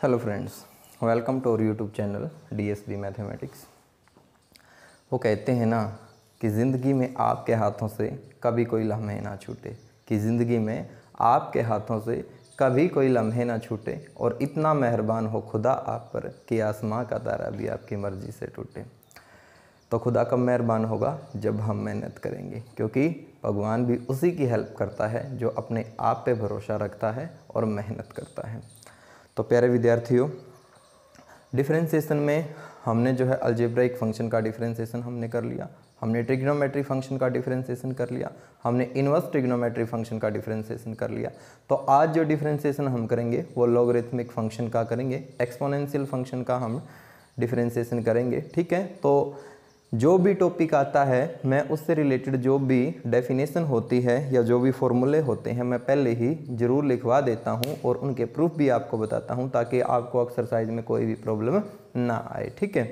Hello friends, welcome to our YouTube channel DSB mathematics. वो कहते हैं ना कि ज़िंदगी में आपके हाथों से कभी कोई लम्हे ना छूटे, कि ज़िंदगी में आपके हाथों से कभी कोई लम्हे ना छूटे और इतना मेहरबान हो खुदा आप पर कि आसमां का तारा भी आपकी मर्ज़ी से टूटे। तो खुदा कब मेहरबान होगा? जब हम मेहनत करेंगे, क्योंकि भगवान भी उसी की हेल्प करता है जो अपने आप पे भरोसा रखता है और मेहनत करता है। तो प्यारे विद्यार्थियों, डिफरेंशिएशन में हमने जो है अलजेब्राइक फंक्शन का डिफरेंशिएशन हमने कर लिया, हमने ट्रिग्नोमेट्री फंक्शन का डिफरेंशिएशन कर लिया, हमने इन्वर्स ट्रिग्नोमेट्री फंक्शन का डिफरेंशिएशन कर लिया। तो आज जो डिफरेंशिएशन हम करेंगे वो लॉगरिथमिक फंक्शन का करेंगे, एक्सपोनेंशियल फंक्शन का हम डिफरेंशिएशन करेंगे। ठीक है, तो जो भी टॉपिक आता है मैं उससे रिलेटेड जो भी डेफिनेशन होती है या जो भी फॉर्मूले होते हैं मैं पहले ही ज़रूर लिखवा देता हूं और उनके प्रूफ भी आपको बताता हूं ताकि आपको एक्सरसाइज में कोई भी प्रॉब्लम ना आए। ठीक है,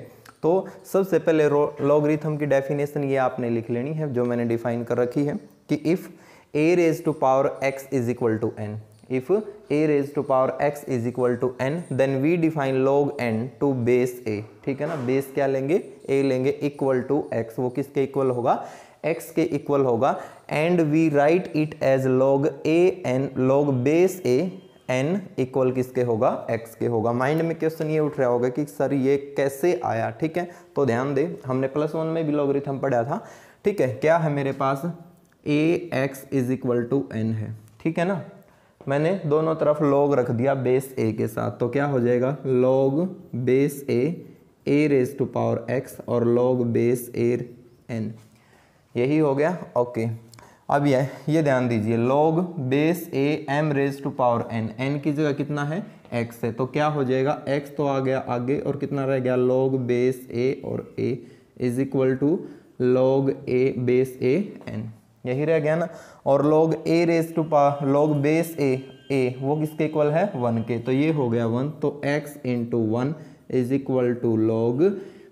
तो सबसे पहले लॉगरिथम की डेफिनेशन ये आपने लिख लेनी है जो मैंने डिफाइन कर रखी है कि if a raised to power x is equal to n, if a raised to power x is equal to n, then we define log n to base a। ठीक है ना, बेस क्या लेंगे? a लेंगे, इक्वल टू x। वो किसके equal होगा? x के इक्वल होगा। And we write it as log a n, log base a n equal किसके होगा? x के होगा। माइंड में क्वेश्चन ये उठ रहा होगा कि सर ये कैसे आया? ठीक है, तो ध्यान दे, हमने +1 में भी लॉगरिथम पढ़ा था। ठीक है, क्या है मेरे पास? ax is equal to n है। ठीक है ना, मैंने दोनों तरफ log रख दिया बेस a के साथ, तो क्या हो जाएगा? log base a raise to power x और log बेस a n, यही हो गया। ओके, अब ये ध्यान दीजिए, log base a m raise to power n की जगह कितना है? x है, तो क्या हो जाएगा? x तो आ गया आगे और कितना रह गया? log बेस a और a is equal to log a base a n, यही रह गया ना। और log a raise to power log base a वो किसके इक्वल है? 1 के, तो ये हो गया 1। तो x into 1 is equal to log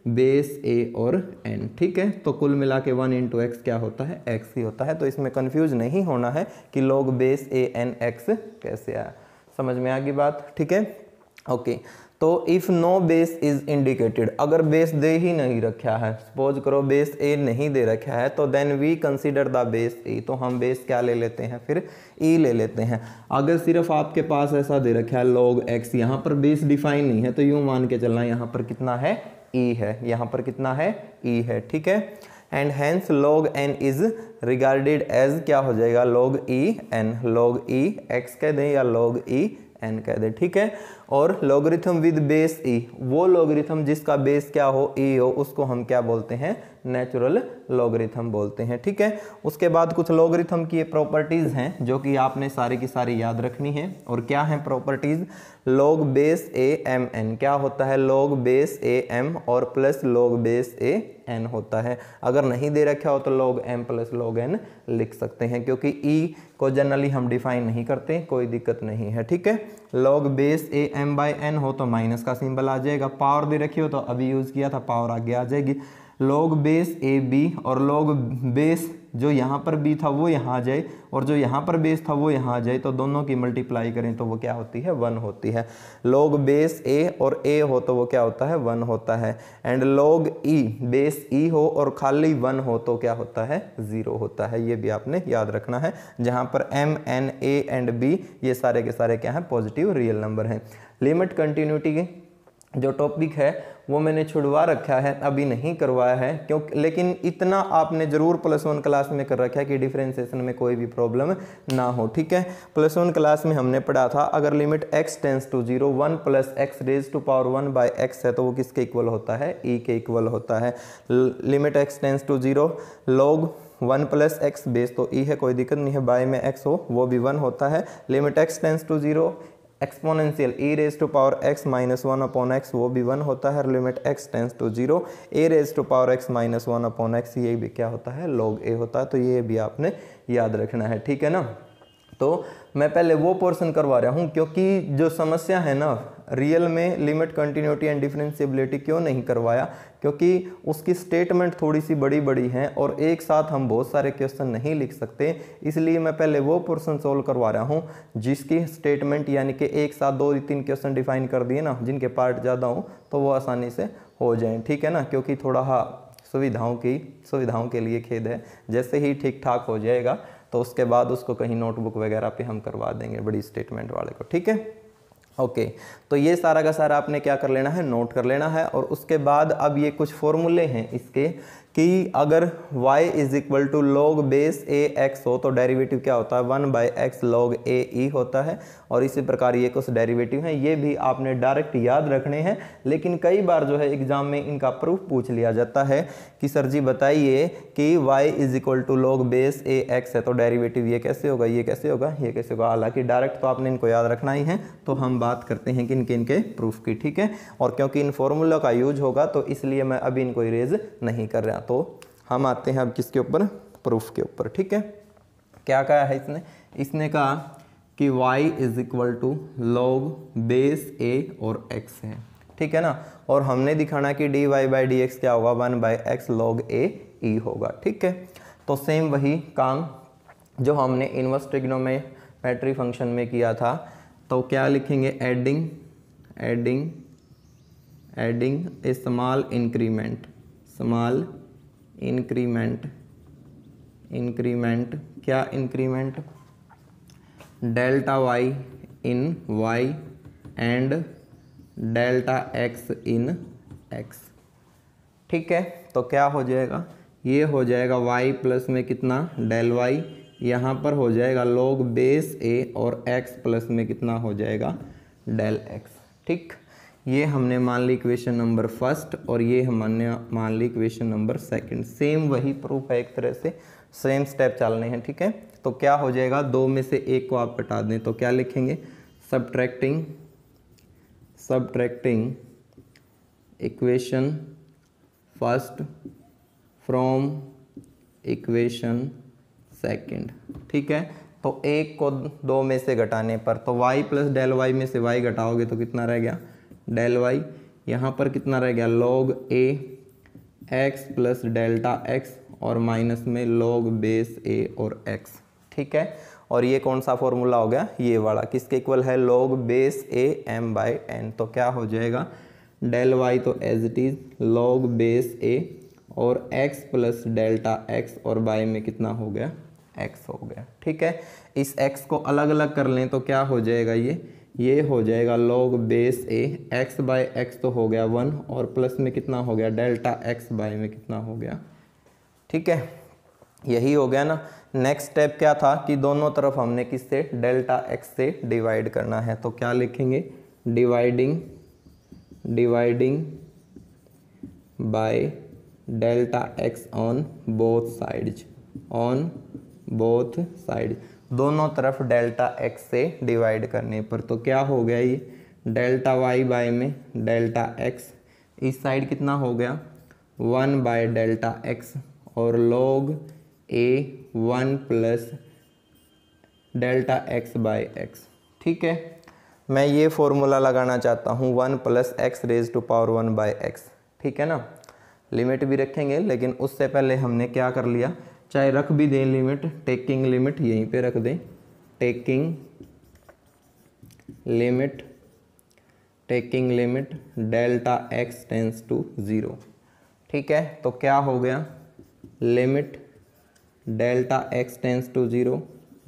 base a और n। ठीक है, तो कुल मिला के 1 इंटू एक्स क्या होता है? x ही होता है। तो इसमें कंफ्यूज नहीं होना है कि log base a n x कैसे आया। समझ में आ गई बात? ठीक है, ओके। तो if no base is indicated, अगर बेस दे ही नहीं रखा है, सपोज करो बेस ए नहीं दे रखा है, तो then we consider the base e, तो हम बेस क्या ले लेते हैं? फिर ई ले लेते हैं। अगर सिर्फ आपके पास ऐसा दे रखा है log x, यहाँ पर बेस डिफाइन नहीं है, तो यूँ मान के चलना यहाँ पर कितना है? ई है, यहाँ पर कितना है? ई है। ठीक है, and hence log n is regarded as क्या हो जाएगा? log e n, log e x कह दें या log e n कह दे। ठीक है, और लॉगरिथम विद बेस e, वो लॉगरिथम जिसका बेस क्या हो? e हो, उसको हम क्या बोलते हैं? नेचुरल लॉगरिथम बोलते हैं। ठीक है, उसके बाद कुछ लॉगरिथम की प्रॉपर्टीज हैं जो कि आपने सारी की सारी याद रखनी है। और क्या है properties? log base a m n, क्या होता है? log बेस a m और plus log base a n होता है। अगर नहीं दे रखा हो तो log m plus log n लिख सकते हैं, क्योंकि e को जनरली हम डिफाइन नहीं करते, कोई दिक्कत नहीं है। ठीक है, log base a m by n हो तो माइनस का सिंबल आ जाएगा, पावर दे रखी हो तो अभी यूज़ किया था, पावर आगे आ जाएगी। log बेस a b और log बेस जो यहाँ पर b था वो यहाँ आ जाए और जो यहाँ पर बेस था वो यहाँ आ जाए, तो दोनों की मल्टीप्लाई करें तो वो क्या होती है? 1 होती है। log बेस a और a हो तो वो क्या होता है? 1 होता है। And log e base e हो और खाली 1 हो तो क्या होता है? 0 होता है। ये भी आपने याद रखना है, जहाँ पर m n a and b ये सारे के सारे क्या हैं? पॉजिटिव रियल नंबर हैं। लिमिट कंटिन्यूटी की जो टॉपिक है वो मैंने छुड़वा रखा है, अभी नहीं करवाया है, क्योंकि लेकिन इतना आपने ज़रूर +1 क्लास में कर रखा है कि डिफरेंशिएशन में कोई भी प्रॉब्लम ना हो। ठीक है, +1 क्लास में हमने पढ़ा था अगर limit x tends to 0 1 plus x raise to power 1 by x है तो वो किसके इक्वल होता है? e के इक्वल होता है। Limit x tends to 0 log 1 plus x base तो e है, कोई दिक्कत नहीं है, बाय में x हो वो भी 1 होता है। Limit x tends to 0 exponential e raise to power x minus 1 upon x वो भी 1 होता है। Limit x tends to 0 a raise to power x minus 1 upon x ये भी क्या होता है? log a होता है। तो ये भी आपने याद रखना है। ठीक है ना, तो मैं पहले वो पोर्शन करवा रहा हूँ क्योंकि जो समस्या है ना रियल में लिमिट कंटिन्यूटी एंड डिफरेंशिएबिलिटी क्यों नहीं करवाया, क्योंकि उसकी स्टेटमेंट थोड़ी सी बड़ी बड़ी हैं और एक साथ हम बहुत सारे क्वेश्चन नहीं लिख सकते, इसलिए मैं पहले वो पोर्शन सोल्व करवा रहा हूँ जिसकी स्टेटमेंट यानी कि एक साथ 2-3 क्वेश्चन डिफाइन कर दिए ना, जिनके पार्ट ज़्यादा हों तो वो आसानी से हो जाएं, ठीक है ना। क्योंकि थोड़ा सुविधाओं के लिए खेद है, जैसे ही ठीक ठाक हो जाएगा तो उसके बाद उसको कहीं नोटबुक वगैरह पे हम करवा देंगे बड़ी स्टेटमेंट वाले को, ठीक है। ओके, तो ये सारा का सारा आपने क्या कर लेना है, नोट कर लेना है। और उसके बाद अब ये कुछ फॉर्मूले हैं इसके कि अगर y is equal to log base a x हो तो डेरिवेटिव क्या होता है, 1/x log a e होता है। और इसी प्रकार ये कुछ डेरिवेटिव हैं, ये भी आपने डायरेक्ट याद रखने हैं, लेकिन कई बार जो है एग्जाम में इनका प्रूफ पूछ लिया जाता है कि सर जी बताइए कि y is equal to log base a x है तो डेरिवेटिव ये कैसे होगा, ये कैसे होगा, ये कैसे होगा। हालांकि डायरेक्ट तो आपने इनको याद रखना ही है, तो हम बात करते हैं कि इनके प्रूफ की, ठीक है। और क्योंकि इन फॉर्मूला का यूज होगा तो इसलिए मैं अभी इनको इरेज नहीं कर रहा। तो हम आते हैं अब किसके ऊपर, प्रूफ के ऊपर, ठीक है। क्या कहा है इसने कहा कि y is equal to log base a और x है, ठीक है ना। और हमने दिखाना कि dy/dx क्या होगा, 1/x log a e होगा, ठीक है। तो सेम वही काम जो हमने इनवर्स ट्रिग्नोमेट्री फंक्शन में किया था, तो क्या लिखेंगे, एडिंग ए स्मॉल इंक्रीमेंट क्या increment, delta y in y and delta x in x, ठीक है। तो क्या हो जाएगा, ये हो जाएगा y प्लस में कितना, डेल y, यहाँ पर हो जाएगा log बेस a और x प्लस में कितना हो जाएगा, डेल x, ठीक। ये हमने मान ली इक्वेशन नंबर फर्स्ट और ये हमने मान ली इक्वेशन नंबर सेकंड। सेम वही प्रूफ है, एक तरह से सेम स्टेप चलने हैं, ठीक है। तो क्या हो जाएगा, दो में से एक को आप हटा दें तो क्या लिखेंगे, subtracting equation first from equation second, ठीक है। तो एक को दो में से घटाने पर तो y प्लस डेल वाई में से y घटाओगे तो कितना रह गया, डेल वाई, यहाँ पर कितना रह गया, log a x plus delta x और माइनस में log बेस a और x, ठीक है। और ये कौन सा फॉर्मूला हो गया, ये वाला, किसके इक्वल है, log बेस a m/n। तो क्या हो जाएगा, डेल y तो as it is log base a और x प्लस डेल्टा x और y में कितना हो गया, x हो गया, ठीक है। इस x को अलग अलग कर लें तो क्या हो जाएगा, ये हो जाएगा log बेस a, x/x तो हो गया 1 और प्लस में कितना हो गया, डेल्टा x/y में कितना हो गया, ठीक है। यही हो गया ना। नेक्स्ट स्टेप क्या था कि दोनों तरफ हमने किससे, डेल्टा x से डिवाइड करना है। तो क्या लिखेंगे, dividing by delta x on both side, दोनों तरफ डेल्टा x से डिवाइड करने पर। तो क्या हो गया, ये डेल्टा y बाय में डेल्टा x, इस साइड कितना हो गया, 1/डेल्टा x और log a 1 plus delta x/x, ठीक है। मैं ये फॉर्मूला लगाना चाहता हूँ 1 plus x raise to power 1/x, ठीक है ना। लिमिट भी रखेंगे, लेकिन उससे पहले हमने क्या कर लिया, चाहे रख भी दें लिमिट, टेकिंग लिमिट यहीं पे रख दें, taking limit delta x tends to 0, ठीक है। तो क्या हो गया, limit delta x tends to 0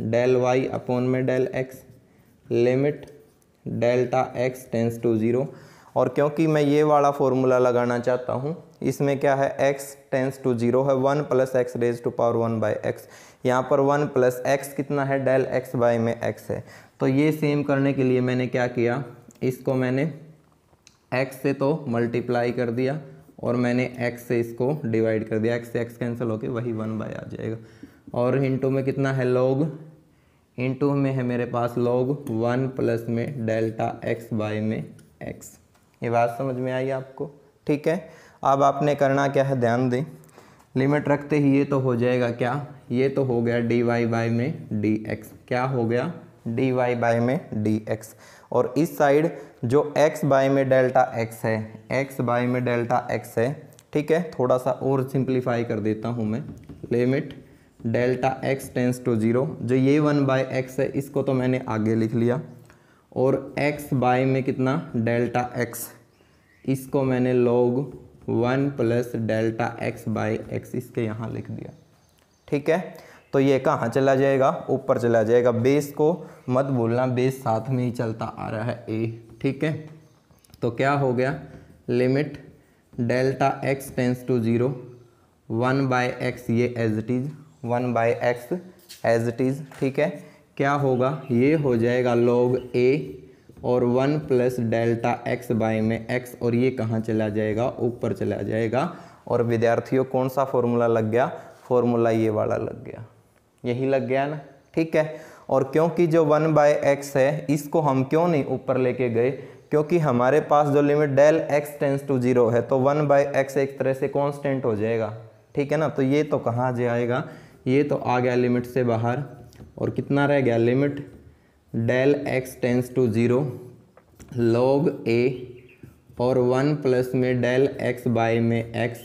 del y upon में del x, limit delta x tends to 0। और क्योंकि मैं ये वाला फॉर्मूला लगाना चाहता हूँ, इसमें क्या है, x टेंस टू 0 है, 1 plus x raise to power 1/x, यहाँ पर 1 प्लस एक्स कितना है, डेल x/y में x है। तो ये सेम करने के लिए मैंने क्या किया, इसको मैंने x से तो मल्टीप्लाई कर दिया और मैंने x से इसको डिवाइड कर दिया, x से x कैंसिल होके वही 1/, आ जाएगा। और इंटू में कितना है, log, इंटू में है मेरे पास log 1 प्लस में डेल्टा x/y में x। ये बात समझ में आई आपको, ठीक है। अब आपने करना क्या है, ध्यान दें, लिमिट रखते ही ये तो हो जाएगा क्या, ये तो हो गया dy/में dx, क्या हो गया, dy/में dx। और इस साइड जो x बाय में डेल्टा x है, x बाय में डेल्टा x है, ठीक है। थोड़ा सा और सिंप्लीफाई कर देता हूँ मैं, limit delta x tends to 0, जो ये 1/x है इसको तो मैंने आगे लिख लिया, और x बाय में कितना डेल्टा x, इसको मैंने log 1 plus delta x by x इसके यहाँ लिख दिया, ठीक है। तो ये कहाँ चला जाएगा, ऊपर चला जाएगा। बेस को मत भूलना, बेस साथ में ही चलता आ रहा है a, ठीक है। तो क्या हो गया, limit delta x tends to 0, 1/x ये as it is, 1/x as it is, ठीक है। क्या होगा, ये हो जाएगा log a और 1 प्लस डेल्टा x बाय में x, और ये कहाँ चला जाएगा, ऊपर चला जाएगा। और विद्यार्थियों कौन सा फॉर्मूला लग गया, फॉर्मूला ये वाला लग गया, यही लग गया ना, ठीक है। और क्योंकि जो 1/x है इसको हम क्यों नहीं ऊपर लेके गए, क्योंकि हमारे पास जो limit del x tends to 0 है, तो 1/x एक तरह से कांस्टेंट हो जाएगा, ठीक है ना। तो ये तो कहाँ जाएगा, ये तो आ गया लिमिट से बाहर, और कितना रह गया, limit del x tends to 0 log a और 1 प्लस में डेल x बाय में x,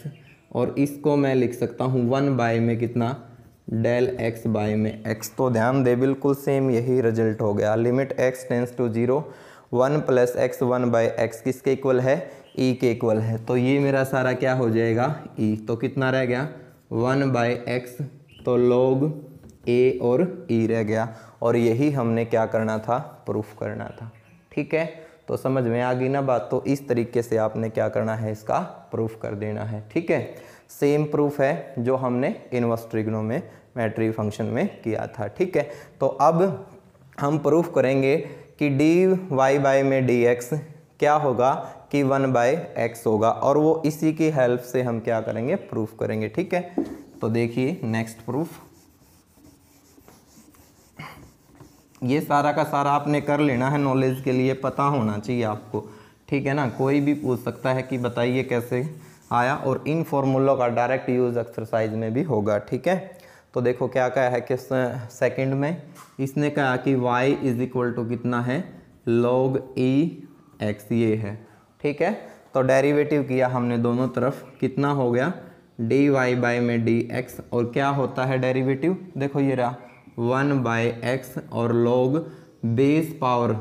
और इसको मैं लिख सकता हूँ 1 बाय में कितना डेल x बाय में x। तो ध्यान दे, बिल्कुल सेम यही रिजल्ट हो गया। Limit x tends to 0, 1 plus x 1/x किसके इक्वल है, e के इक्वल है। तो ये मेरा सारा क्या हो जाएगा, e। तो कितना रह गया 1/x, तो log a और e रह गया, और यही हमने क्या करना था, प्रूफ करना था, ठीक है। तो समझ में आ गई ना बात। तो इस तरीके से आपने क्या करना है, इसका प्रूफ कर देना है, ठीक है। सेम प्रूफ है जो हमने इनवर्स ट्रिग्नोमेट्री फंक्शन में किया था, ठीक है। तो अब हम प्रूफ करेंगे कि dy बाय में dx क्या होगा कि 1/x होगा, और वो इसी की हेल्प से हम क्या करेंगे, प्रूफ करेंगे, ठीक है। तो देखिए नेक्स्ट प्रूफ, ये सारा का सारा आपने कर लेना है, नॉलेज के लिए पता होना चाहिए आपको, ठीक है ना। कोई भी पूछ सकता है कि बताइए कैसे आया, और इन फॉर्मूलों का डायरेक्ट यूज़ एक्सरसाइज में भी होगा, ठीक है। तो देखो क्या कहा है कि सेकंड में इसने कहा कि y इज इक्वल टू कितना है, log e x ये है, ठीक है। तो डेरिवेटिव किया हमने दोनों तरफ, कितना हो गया dy बाय में dx, और क्या होता है डेरिवेटिव, देखो ये रहा 1/x और log बेस पावर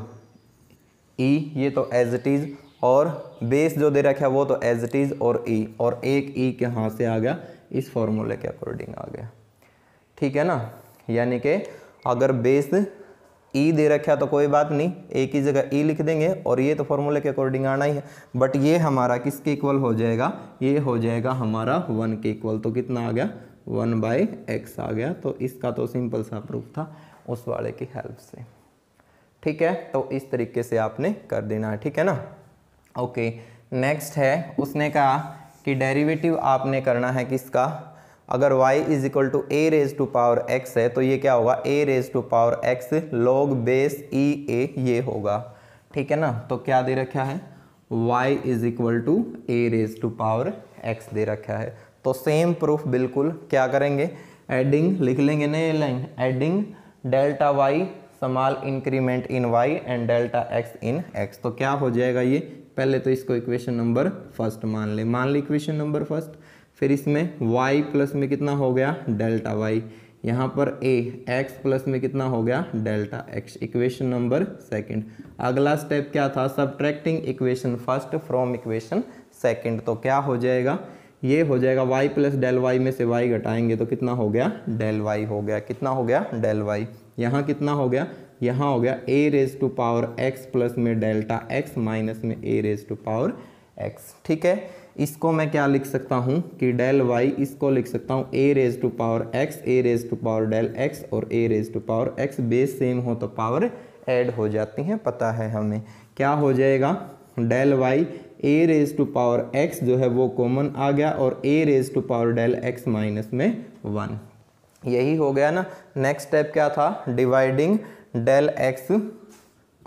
e, ये तो एज इट इज़, और बेस जो दे रखा है वो तो एज इट इज़, और e, और एक e के यहाँ से आ गया, इस फॉर्मूले के अकॉर्डिंग आ गया, ठीक है ना। यानी कि अगर बेस e दे रखा है तो कोई बात नहीं, ए की जगह e लिख देंगे, और ये तो फॉर्मूले के अकॉर्डिंग आना ही है। बट ये हमारा किसके इक्वल हो जाएगा, ये हो जाएगा हमारा 1 के इक्वल। तो कितना आ गया, 1/x आ गया। तो इसका तो सिंपल सा प्रूफ था उस वाले की हेल्प से, ठीक है। तो इस तरीके से आपने कर देना है, ठीक है ना। ओके, नेक्स्ट है, उसने कहा कि डेरिवेटिव आपने करना है किसका, अगर y is equal to a raise to power x है, तो ये क्या होगा, a raise to power x log base e a ये होगा, ठीक है ना। तो क्या दे रखा है, y is equal to a raise to power x दे रखा है। तो सेम प्रूफ बिल्कुल क्या करेंगे, एडिंग लिख लेंगे ना, ये line adding delta y small increment in y and delta x in x। तो क्या हो जाएगा, ये पहले तो इसको इक्वेशन नंबर फर्स्ट मान ले इक्वेशन नंबर फर्स्ट, फिर इसमें y प्लस में कितना हो गया डेल्टा y, यहाँ पर a x प्लस में कितना हो गया delta x, equation number second. अगला स्टेप क्या था, subtracting equation first from equation second. तो क्या हो जाएगा, ये हो जाएगा y प्लस डेल y में से y घटाएंगे तो कितना हो गया डेल y हो गया, कितना हो गया डेल y। यहाँ कितना हो गया, यहाँ हो गया a raise to power x plus में डेल्टा x माइनस में a raise to power x, ठीक है। इसको मैं क्या लिख सकता हूँ कि डेल y, इसको लिख सकता हूँ a raise to power x, a raise to power del x और a raise to power x, base same हो तो पावर ऐड हो जाती हैं, पता है हमें। क्या हो जाएगा del y a raise to power x जो है वो कॉमन आ गया, और a raise to power del x minus में 1, यही हो गया ना। नेक्स्ट स्टेप क्या था, dividing del x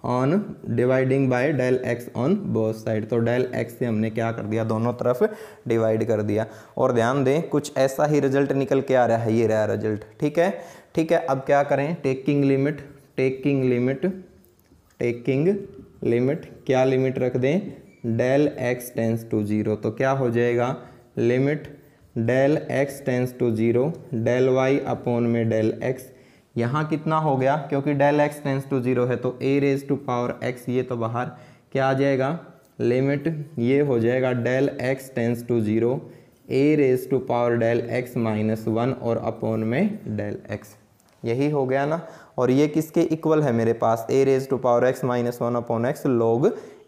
on, dividing by del x on both side. तो डेल x से हमने क्या कर दिया, दोनों तरफ डिवाइड कर दिया। और ध्यान दें कुछ ऐसा ही रिजल्ट निकल के आ रहा है, ये रहा रिजल्ट, ठीक है, ठीक है। अब क्या करें, टेकिंग लिमिट लिमिट, क्या लिमिट रख दें, डेल एक्स टेंस टू 0, तो क्या हो जाएगा limit del x tends to 0 del y upon में डेल एक्स। यहाँ कितना हो गया, क्योंकि डेल एक्स टेंस टू 0 है तो ए रेज टू पावर एक्स, ये तो बाहर क्या आ जाएगा लिमिट, ये हो जाएगा del x tends to 0 a raise to power del x minus 1 और अपॉन में डेल एक्स, यही हो गया ना। और ये किसके इक्वल है मेरे पास, a raise to power x minus 1 upon x log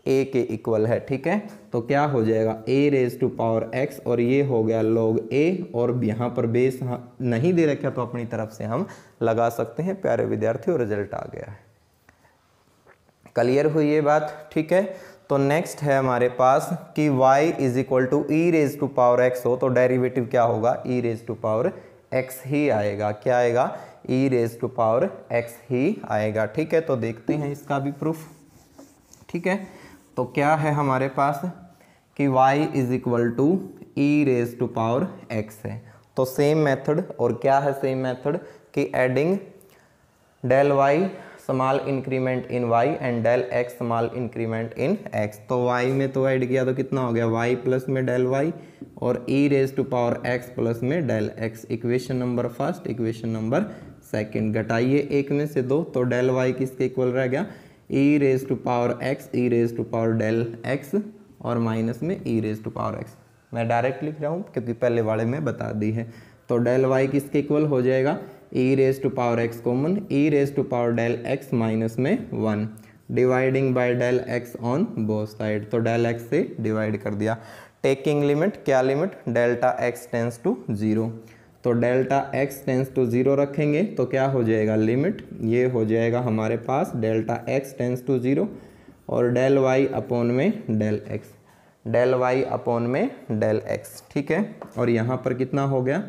a के इक्वल है, ठीक है। तो क्या हो जाएगा a raise to power x और ये हो गया लॉग ए, और यहाँ पर बेस नहीं दे रखा तो अपनी तरफ से हम लगा सकते हैं। प्यारे विद्यार्थियों रिजल्ट आ गया है, क्लियर हुई ये बात, ठीक है। तो नेक्स्ट है हमारे पास कि y is equal to e raise to power x हो तो डेरिवेटिव क्या होगा, e raise to power x ही आएगा, क्या आएगा, e raise to power x ही आएगा, ठीक है। तो देखते हैं इसका भी प्रूफ, ठीक है। तो क्या है हमारे पास कि y is equal to e raise to power x है, तो सेम मेथड, और क्या है सेम मेथड कि adding del y small increment in y and del x small increment in x। तो y में तो ऐड किया तो कितना हो गया y प्लस में डेल y और e raise to power x plus में del x, equation number first, equation number second, घटाइए एक में से दो तो डेल y किसके इक्वल रह गया, e raise to power x e raise to power del x और माइनस में e raise to power x। मैं डायरेक्ट लिख रहा हूँ क्योंकि पहले वाले में बता दी है। तो डेल y किसके इक्वल हो जाएगा, e raise to power x common, e raise to power del x minus में 1 dividing by del x on both side, तो डेल x से डिवाइड कर दिया। टेकिंग लिमिट, क्या limit, delta x tends to 0, तो delta x tends to 0 रखेंगे तो क्या हो जाएगा लिमिट, ये हो जाएगा हमारे पास डेल्टा x टेंस टू 0 और डेल y अपॉन में del x, del y upon में डेल x, ठीक है। और यहाँ पर कितना हो गया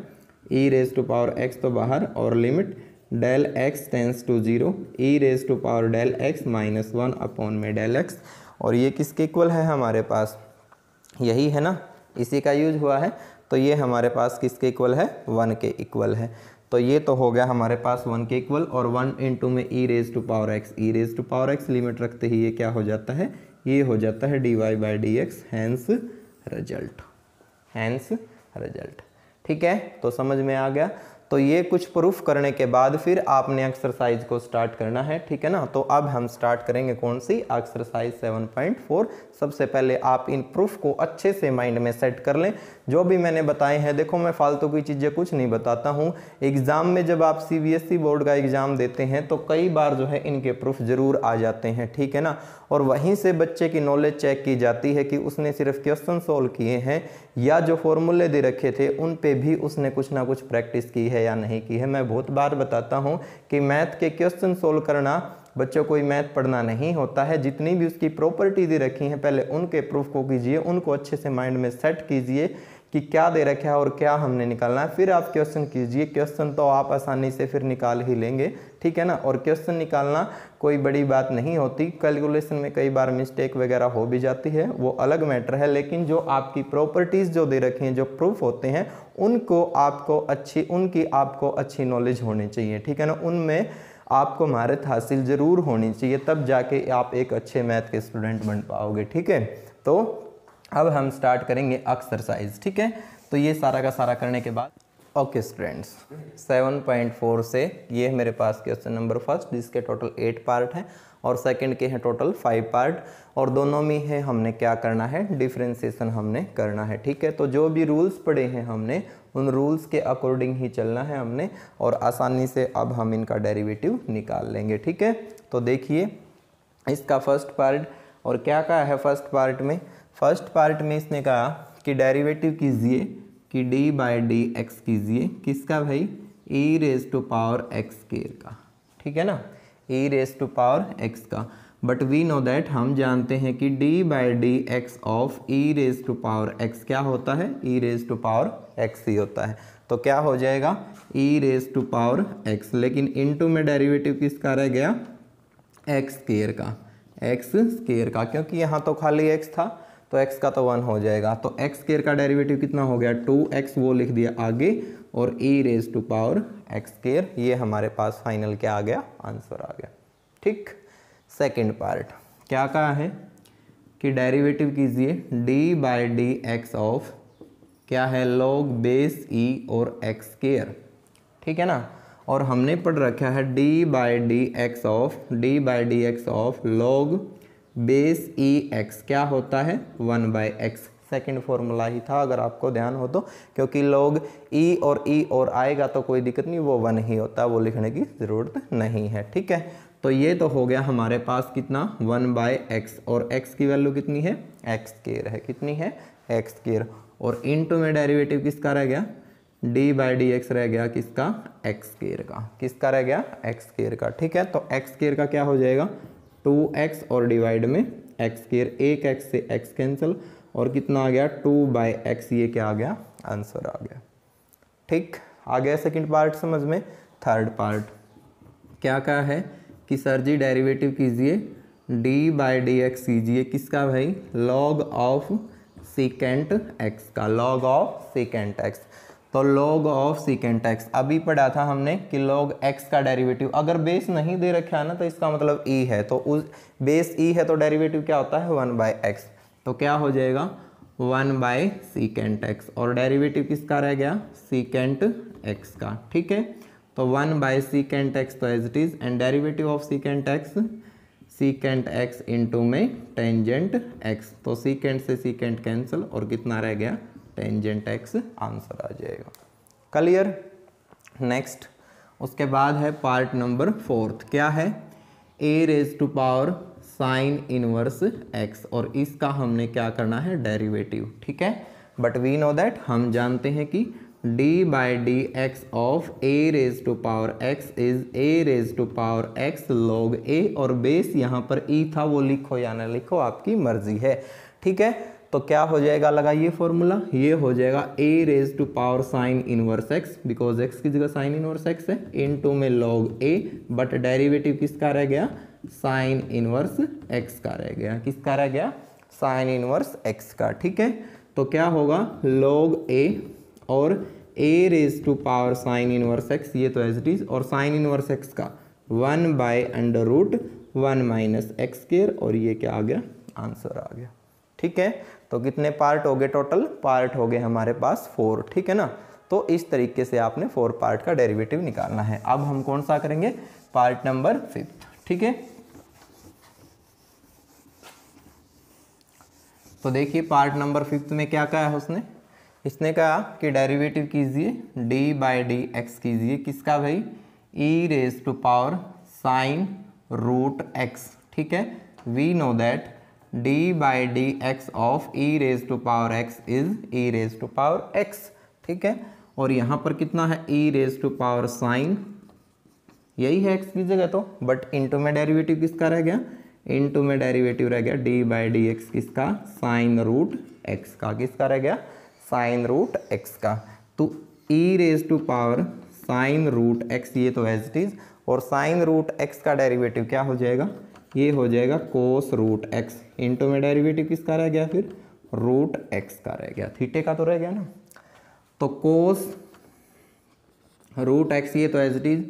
e raise to power x तो बाहर और limit del x tends to 0 e raise to power del x minus 1 upon में डेल x, और ये किसके इक्वल है हमारे पास, यही है ना, इसी का यूज हुआ है। तो ये हमारे पास किसके इक्वल है, 1 के इक्वल है। तो ये तो हो गया हमारे पास 1 के इक्वल, और 1 इंटू में e raise to power x, e raise to power x limit रखते ही ये क्या हो जाता है, ये हो जाता है dy by d x, hence result, hence result, ठीक है। तो समझ में आ गया। तो ये कुछ प्रूफ करने के बाद फिर आपने एक्सरसाइज को स्टार्ट करना है, ठीक है ना। तो अब हम स्टार्ट करेंगे कौन सी, एक्सरसाइज 7.4। सबसे पहले आप इन प्रूफ को अच्छे से माइंड में सेट कर लें, जो भी मैंने बताए हैं। देखो मैं फालतू की चीज़ें कुछ नहीं बताता हूँ। एग्ज़ाम में जब आप CBSE बोर्ड का एग्ज़ाम देते हैं तो कई बार जो है इनके प्रूफ ज़रूर आ जाते हैं, ठीक है ना। और वहीं से बच्चे की नॉलेज चेक की जाती है कि उसने सिर्फ क्वेश्चन सोल्व किए हैं या जो फॉर्मूले दे रखे थे उन पे भी उसने कुछ ना कुछ प्रैक्टिस की है या नहीं की है। मैं बहुत बार बताता हूँ कि मैथ के क्वेश्चन सोल्व करना बच्चों कोई मैथ पढ़ना नहीं होता है। जितनी भी उसकी प्रॉपर्टी दे रखी हैं पहले उनके प्रूफ को कीजिए, उनको अच्छे से माइंड में सेट कीजिए कि क्या दे रखा है और क्या हमने निकालना है, फिर आप क्वेश्चन कीजिए। क्वेश्चन तो आप आसानी से फिर निकाल ही लेंगे, ठीक है ना। और क्वेश्चन निकालना कोई बड़ी बात नहीं होती, कैलकुलेशन में कई बार मिस्टेक वगैरह हो भी जाती है, वो अलग मैटर है। लेकिन जो आपकी प्रॉपर्टीज़ जो दे रखी हैं, जो प्रूफ होते हैं, उनको आपको आपको अच्छी नॉलेज होनी चाहिए, ठीक है ना। उनमें आपको महारत हासिल ज़रूर होनी चाहिए, तब जाके आप एक अच्छे मैथ के स्टूडेंट बन पाओगे, ठीक है। तो अब हम स्टार्ट करेंगे एक्सरसाइज, ठीक है। तो ये सारा का सारा करने के बाद ओके स्टूडेंट्स, 7.4 से ये मेरे पास क्वेश्चन नंबर फर्स्ट, जिसके टोटल 8 पार्ट हैं और सेकंड के हैं टोटल 5 पार्ट, और दोनों में है हमने क्या करना है, डिफरेंशिएशन हमने करना है, ठीक है। तो जो भी रूल्स पढ़े हैं हमने उन रूल्स के अकॉर्डिंग ही चलना है हमने, और आसानी से अब हम इनका डेरिवेटिव निकाल लेंगे, ठीक है। तो देखिए इसका फर्स्ट पार्ट, और क्या कहा है फर्स्ट पार्ट में, फर्स्ट पार्ट में इसने कहा कि डेरिवेटिव कीजिए कि डी बाई डी एक्स कीजिए, किसका भाई, e raise to power x square का, ठीक है ना, e raise to power x का। बट वी नो दैट, हम जानते हैं कि d by d x of e raise to power x क्या होता है, e raise to power x ही होता है। तो क्या हो जाएगा, e raise to power x, लेकिन इनटू में डेरिवेटिव किसका रह गया, एक्स स्क्वायर का, एक्स स्क्वायर का, क्योंकि यहाँ तो खाली एक्स था तो x का तो 1 हो जाएगा। तो x स्क्वायर का डेरिवेटिव कितना हो गया, 2x, वो लिख दिया आगे, और e raise to power x square, ये हमारे पास फाइनल क्या आ गया, आंसर आ गया, ठीक। सेकंड पार्ट क्या कहा है कि डेरिवेटिव कीजिए D by d x of क्या है log बेस ई और एक्स स्क्वायर, ठीक है ना। और हमने पढ़ रखा है d by d x of log base E x क्या होता है 1/x। सेकंड फॉर्मूला ही था अगर आपको ध्यान हो तो, क्योंकि log ई और आएगा तो कोई दिक्कत नहीं, वो 1 ही होता है, वो लिखने की ज़रूरत नहीं है, ठीक है। तो ये तो हो गया हमारे पास कितना 1/x, और x की वैल्यू कितनी है एक्स स्क्वायर है, कितनी है एक्स स्क्वायर। और इनटू में डेरिवेटिव किसका रह गया डी बाई डी एक्स रह गया किसका एक्स स्क्वायर का, किसका रह गया एक्स स्क्वायर का, ठीक है। तो एक्स स्क्वायर का क्या हो जाएगा 2x और डिवाइड में एक्स स्क्वायर, एक x से x कैंसिल और कितना आ गया 2/x, ये क्या आ गया आंसर आ गया, ठीक। आ गया सेकंड पार्ट समझ में। थर्ड पार्ट क्या कहा है कि सर जी डेरिवेटिव कीजिए डी बाई डी एक्स कीजिए किसका भाई log ऑफ सेकेंट एक्स का, log ऑफ सेकेंट एक्स। तो log ऑफ सेकेंट एक्स अभी पढ़ा था हमने कि log x का डेरिवेटिव अगर बेस नहीं दे रखा है ना तो इसका मतलब e है, तो उस बेस e है तो डेरिवेटिव क्या होता है 1/x, तो क्या हो जाएगा 1/सेकेंट एक्स, और डेरिवेटिव किसका रह गया सेकेंट एक्स का, ठीक है। तो 1/सेकेंट एक्स तो as it is, and derivative of secant x into में टेंजेंट एक्स, तो सेकेंट से सेकेंट कैंसिल और कितना रह गया टेंजेंट एक्स, आंसर आ जाएगा। क्लियर। नेक्स्ट उसके बाद है पार्ट नंबर 4, क्या है a raise to power sine inverse x, और इसका हमने क्या करना है डेरिवेटिव, ठीक है। बट वी नो दैट, हम जानते हैं कि d by d x of a raise to power x is a raise to power x log a, और बेस यहाँ पर e था, वो लिखो या ना लिखो आपकी मर्जी है, ठीक है। तो क्या हो जाएगा लगाइए फॉर्मूला, ये हो जाएगा a raise to power sine inverse x, because x की जगह साइन इनवर्स x है, इनटू में log a, बट डेरिवेटिव किसका रह गया साइन इनवर्स x का रह गया, किसका रह गया साइन इनवर्स x का, ठीक है। तो क्या होगा log a और a raise to power sine inverse x, ये तो एज इट इज, और साइन इनवर्स x का 1/√1 माइनस एक्स स्क्वायर, और ये क्या आ गया आंसर आ गया, ठीक है। तो कितने पार्ट हो गए टोटल, पार्ट हो गए हमारे पास 4, ठीक है ना। तो इस तरीके से आपने 4 पार्ट का डेरिवेटिव निकालना है। अब हम कौन सा करेंगे पार्ट नंबर 5, ठीक है। तो देखिए पार्ट नंबर 5 में क्या कहा है उसने, इसने कहा कि डेरिवेटिव कीजिए d बाई डी एक्स कीजिए किसका भाई e raise to power sine root x, ठीक है। We know that d by d x of e raise to power x is e raise to power x, ठीक है। और यहाँ पर कितना है e raise to power sine, यही है x की जगह तो, बट इनटू में डेरिवेटिव किसका रह गया, इनटू में डेरिवेटिव रह गया d बाई डी एक्स किसका साइन रूट x का, किसका रह गया साइन रूट x का। तो e raise to power sine root x, ये तो एज इट इज, और साइन रूट x का डेरिवेटिव क्या हो जाएगा, ये हो जाएगा कोस रूट x, इनटू में डेरिवेटिव किसका रह गया फिर रूट x का रह गया, थीटे का तो रह गया ना। तो कोस रूट x, ये तो as it is,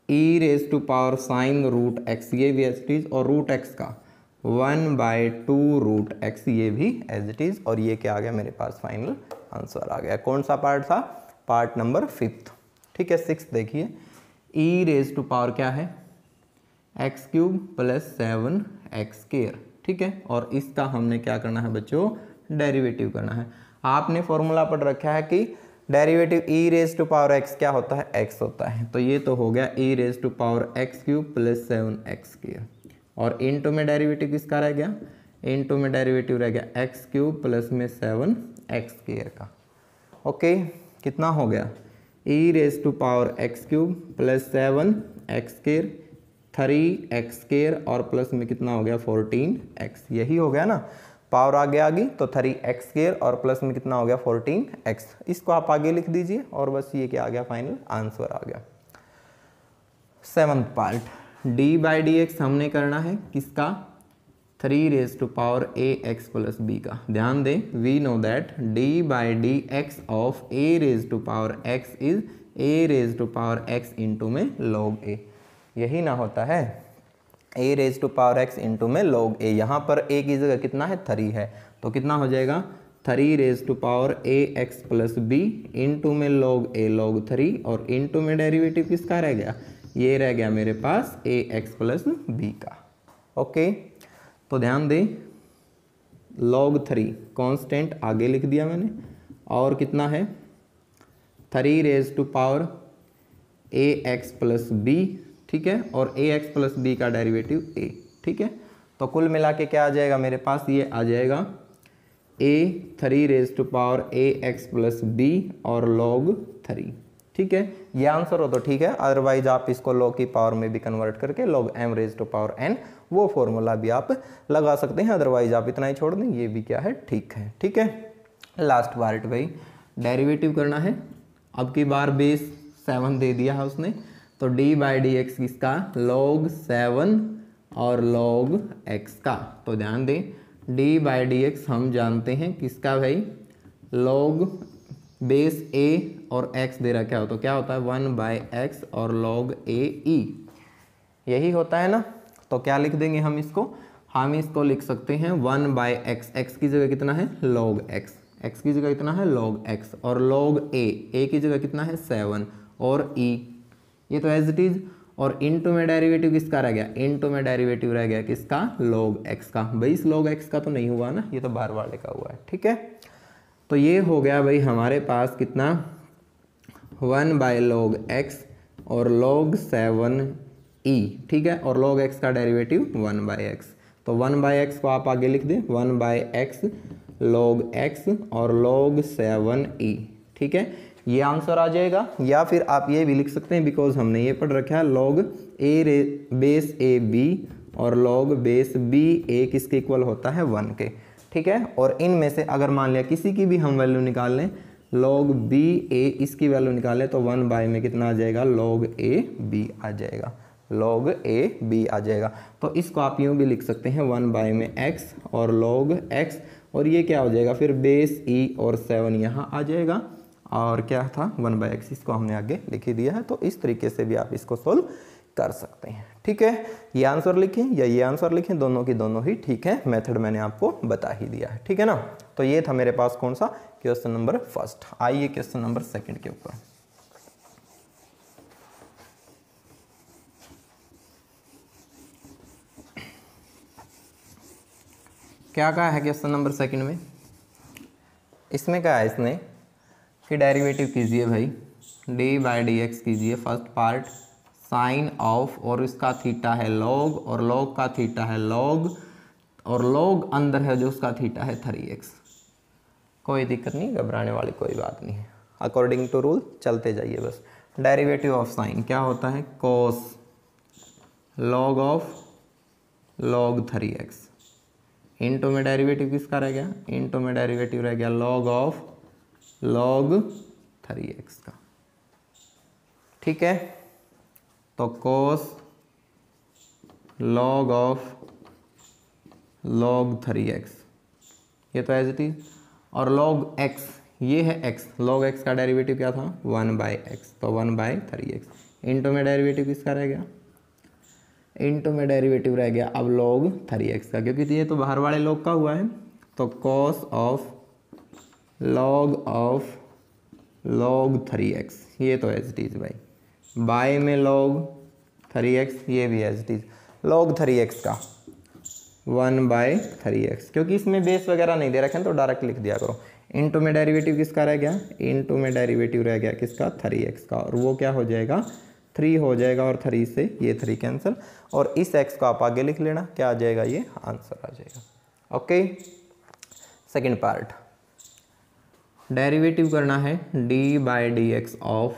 e raise to power sine root x, ये भी एज इट इज, और रूट x का 1/2√x, ये भी एज इट इज, और ये क्या आ गया मेरे पास फाइनल आंसर आ गया। कौन सा पार्ट था पार्ट नंबर 5, ठीक है। 6 देखिए e रेज टू पावर क्या है x³ + 7x स्क्वायर, ठीक है। और इसका हमने क्या करना है बच्चों डेरिवेटिव करना है। आपने फॉर्मूला पढ़ रखा है कि derivative e raise to power x क्या होता है x होता है, तो ये तो हो गया e raise to power x³ + 7x square, और इनटू में डेरिवेटिव किसका रह गया, इनटू में डेरिवेटिव रह गया x³ प्लस में 7x स्क्वायर का, ओके। कितना हो गया e raise to power x³ + 7x square 3x square, और प्लस में कितना हो गया 14x, यही हो गया ना, पावर आगे आ गई तो 3x स्क्वायर और प्लस में कितना हो गया 14x, इसको आप आगे लिख दीजिए और बस ये क्या आ गया फाइनल आंसर आ गया। 7th part d by d x हमने करना है किसका 3 raise to power ax plus b का। ध्यान दें we know that d by d x of a raise to power x is a raise to power x into में log a, यही ना होता है। A raise to power x into में log a, यहाँ पर a की जगह कितना है 3 है, तो कितना हो जाएगा 3 raise to power a x plus b into में log a log 3, और इंटू में डेरिवेटिव किसका रह गया, ये रह गया मेरे पास ए एक्स प्लस बी का। ओके, तो ध्यान दें log 3 कांस्टेंट आगे लिख दिया मैंने, और कितना है 3 raise to power a x plus b, ठीक है, और ए एक्स प्लस बी का डेरिवेटिव ए, ठीक है। तो कुल मिला के क्या आ जाएगा मेरे पास, ये आ जाएगा a 3 raise to power a x plus b और log 3, ठीक है। ये आंसर हो तो ठीक है, अदरवाइज आप इसको log की पावर में भी कन्वर्ट करके log m raise to power n वो फॉर्मूला भी आप लगा सकते हैं, अदरवाइज आप इतना ही छोड़ दें, ये भी क्या है ठीक है, ठीक है। लास्ट पार्ट भाई डेरिवेटिव करना है, अब की बार बेस 7 दे दिया है उसने, तो डी बाई डी एक्स किसका log 7 और log x का, तो ध्यान दें डी बाई डी एक्स हम जानते हैं किसका भाई, log बेस a और x दे रखा हो तो क्या होता है 1 बाई एक्स और log a e, यही होता है ना। तो क्या लिख देंगे हम इसको लिख सकते हैं 1 बाई एक्स, x की जगह कितना है log x की जगह कितना है log x, और log a की जगह कितना है 7 और e, ये तो एज इट इज, और इनटू में डेरिवेटिव किसका रह गया, इनटू में डेरिवेटिव रह गया किसका log x का। भाई इस log x का तो नहीं हुआ ना, ये तो बाहर वाले का हुआ है, ठीक है। तो ये हो गया भाई हमारे पास कितना 1 बाई log x और log 7e, ठीक है, और log x का डेरिवेटिव 1 बाई एक्स, तो 1 बाई एक्स को आप आगे लिख दें 1 बाई एक्स log x और log 7e, ठीक है, ये आंसर आ जाएगा। या फिर आप ये भी लिख सकते हैं, बिकॉज हमने ये पढ़ रखा है log a base a b और log बेस बी ए किसके इक्वल होता है 1 के, ठीक है। और इनमें से अगर मान लिया किसी की भी हम वैल्यू निकाल लें log b a, इसकी वैल्यू निकालें तो 1 बाई में कितना आ जाएगा log a b आ जाएगा, log a b आ जाएगा। तो इसको आप यूँ भी लिख सकते हैं 1 बाई में x और log x, और ये क्या हो जाएगा फिर बेस e और 7 यहाँ आ जाएगा, और क्या था 1 बाई एक्स, इसको हमने आगे लिख ही दिया है। तो इस तरीके से भी आप इसको सोल्व कर सकते हैं, ठीक है। ये आंसर लिखें या ये आंसर लिखें, दोनों की दोनों ही ठीक है, मेथड मैंने आपको बता ही दिया है, ठीक है ना। तो ये था मेरे पास कौन सा क्वेश्चन नंबर फर्स्ट। आइए क्वेश्चन नंबर सेकंड के ऊपर। क्या कहा है क्वेश्चन नंबर सेकंड में, इसमें क्या है इसने कि डेरिवेटिव कीजिए भाई डी बाई डी एक्स कीजिए, फर्स्ट पार्ट साइन ऑफ, और इसका थीटा है log, और log का थीटा है log, और log अंदर है जो उसका थीटा है 3x। कोई दिक्कत नहीं, घबराने वाली कोई बात नहीं है, अकॉर्डिंग टू रूल चलते जाइए बस। डेरिवेटिव ऑफ साइन क्या होता है cos log of log 3x, into में डेरिवेटिव किसका रह गया, इंटू में डेरिवेटिव रह गया log ऑफ log 3x का, ठीक है। तो cos log of log 3x, ये तो एज इट इज, और log x ये है x, log x का डेरिवेटिव क्या था 1 बाई एक्स, तो 1 बाई 3x, इंटू में डेरिवेटिव किसका रह गया, इंटू में डेरिवेटिव रह गया अब log 3x का, क्योंकि ये तो बाहर वाले log का हुआ है। तो cos of log of log 3x, ये तो एज इट इज भाई, बाय में log 3x, ये भी as it is log 3x का 1 बाई 3x, क्योंकि इसमें बेस वगैरह नहीं दे रखे हैं तो डायरेक्ट लिख दिया करो। इंटू में डेरिवेटिव किसका रह गया, इंटू में डेरिवेटिव रह गया किसका 3x का, और वो क्या हो जाएगा 3 हो जाएगा, और 3 से ये 3 कैंसिल, और इस x को आप आगे लिख लेना, क्या आ जाएगा ये आंसर आ जाएगा। ओके, सेकेंड पार्ट डेरिवेटिव करना है d by d x of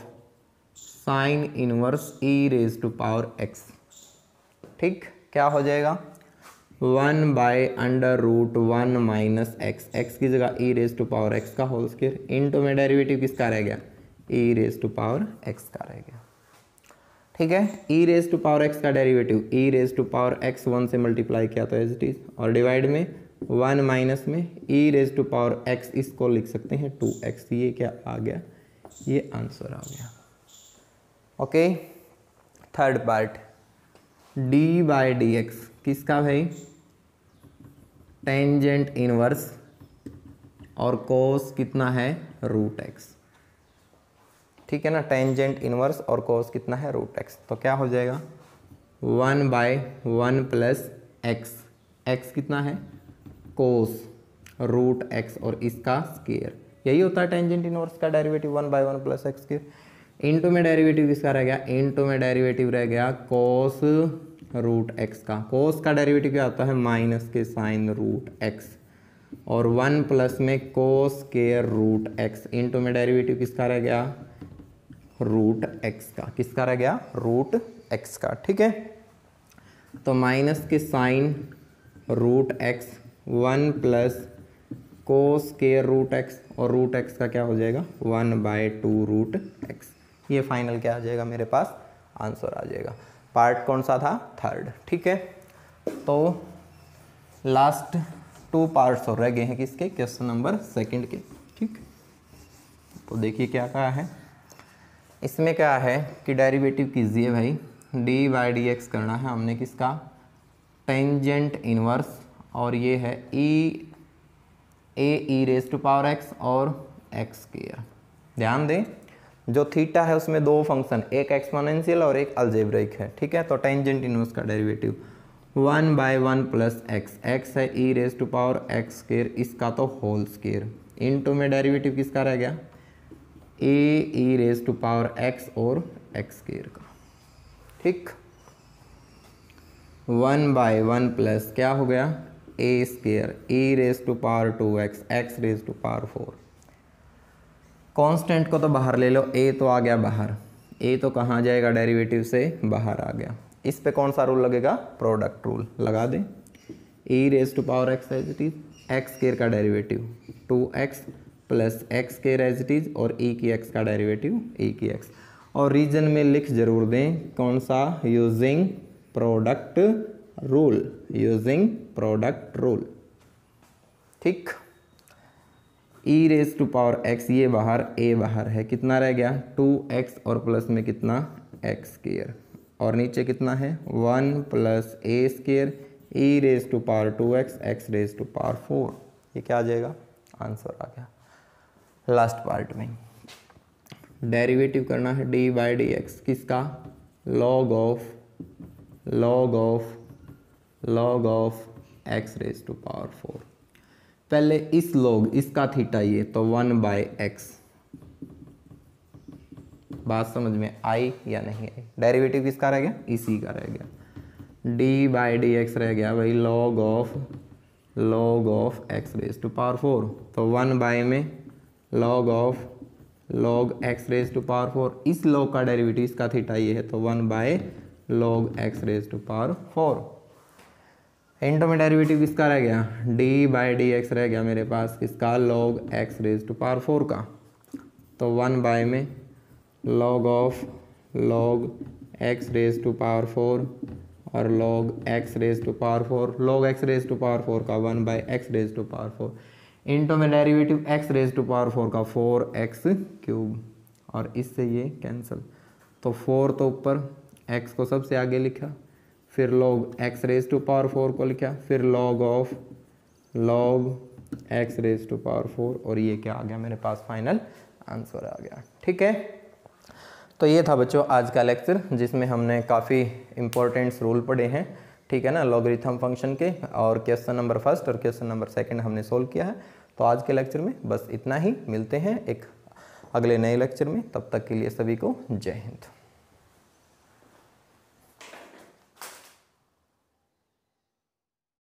sine inverse e raise to power x, ठीक, क्या हो जाएगा 1 by under root 1 minus x, x की जगह e raise to power x का होल स्क्वायर, इंटू में डेरिवेटिव किसका रह गया e raise to power x का रह गया, ठीक है। e raise to power x का derivative e raise to power x 1 से मल्टीप्लाई किया तो एज इट इज, और डिवाइड में 1 माइनस में e raise to power x, इसको लिख सकते हैं 2x, ये क्या आ गया, ये आंसर आ गया। Okay, third part D by d x किसका भाई, टेंजेंट इनवर्स, और कोस कितना है, रूट एक्स। ठीक है ना, टेंजेंट इनवर्स और कोस कितना है, रूट एक्स। तो क्या हो जाएगा 1/1 प्लस एक्स, एक्स कितना है कोस रूट एक्स और इसका स्क्वायर, यही होता है टेंजेंट इनवर्स का derivative 1/1 plus x square. Into में डेरिवेटिव किसका रह गया, इनटू में डेरिवेटिव रह गया कोस रूट एक्स का। कोस का डेरिवेटिव क्या होता है, माइनस के साइन रूट एक्स, और 1 प्लस में cos square root x, into में डेरिवेटिव किसका रह गया, रूट एक्स का। किसका रह गया, रूट एक्स का। ठीक है, तो माइनस के sine root x 1 plus cos square root x, और रूट एक्स का क्या हो जाएगा 1/2 रूट एक्स। ये फाइनल क्या आ जाएगा मेरे पास, आंसर आ जाएगा। पार्ट कौन सा था, थर्ड। ठीक है, तो लास्ट 2 पार्ट्स और रह गए हैं किसके, क्वेश्चन नंबर 2 के। ठीक, तो देखिए क्या कहा है इसमें, क्या है कि डेरिवेटिव कीजिए भाई, डी बाई डी एक्स करना है हमने किसका, टेंजेंट इनवर्स, और ये है a raise to power x और एक्स स्क्वायर। ध्यान दें, जो थीटा है उसमें 2 फंक्शन, एक एक्सपोनेंशियल और एक अलजेब्रिक है। ठीक है, तो टेंजेंट इनवर्स का डेरिवेटिव 1/1 प्लस एक्स, एक्स है e raise to power x square, इसका तो होल स्क्वायर, इनटू में डेरिवेटिव किसका रह गया, a raise to power x और एक्स स्क्वायर का। ठीक, 1/1 प्लस क्या हो गया, a square e raise to power 2x, x raise to power 4। Constant को तो बाहर ले लो, ए तो आ गया बाहर, ए तो कहाँ जाएगा, डेरिवेटिव से बाहर आ गया। इस पे कौन सा रूल लगेगा, प्रोडक्ट रूल लगा दें। E raise to power x as it is, x square का derivative 2x plus x square as it is, और ई की एक्स का डेरिवेटिव ई की एक्स। और रीजन में लिख जरूर दें कौन सा, using product rule, using product rule. ठीक, ई रेज टू पावर एक्स, ये बाहर ए बाहर है, कितना रह गया 2x, और प्लस में कितना एक्स स्क्वायर, और नीचे कितना है 1 plus a square e raise to power 2x, x raise to power 4। ये क्या आ जाएगा, आंसर आ गया। लास्ट पार्ट में डेरिवेटिव करना है डी बाई डी एक्स किसका, log of x raise to power 4। पहले इस लॉग, इसका थीटा ये, तो 1/x। बात समझ में आई या नहीं आई, डेरिवेटिव किसका रह गया, इसी का रह गया, डी बाई डी एक्स रह गया भाई log of x raise to power 4, तो 1 में log x raise to power 4, इस लॉग का डेरिवेटिव इसका थीटा ये है, तो 1/log x raise to power 4। Into में डेरिवेटिव किसका रह गया, डी बाई डी एक्स रह गया मेरे पास किसका, log x raise to power 4 का, तो 1 में log x raise to power 4 और log x raise to power 4, log x raise to power 4 का 1/x raise to power 4, into में derivative x raise to power 4 का 4x क्यूब, और इससे ये कैंसिल, तो 4 तो ऊपर, x को सबसे आगे लिखा, फिर log x raise to power 4 को लिखा, फिर log x raise to power 4, और ये क्या आ गया मेरे पास, फाइनल आंसर आ गया। ठीक है, तो ये था बच्चों आज का लेक्चर, जिसमें हमने काफ़ी इंपॉर्टेंट्स रूल पढ़े हैं। ठीक है ना, लॉगरिथम फंक्शन के, और क्वेश्चन नंबर 1 और क्वेश्चन नंबर 2 हमने सोल्व किया है। तो आज के लेक्चर में बस इतना ही, मिलते हैं एक अगले नए लेक्चर में, तब तक के लिए सभी को जय हिंद।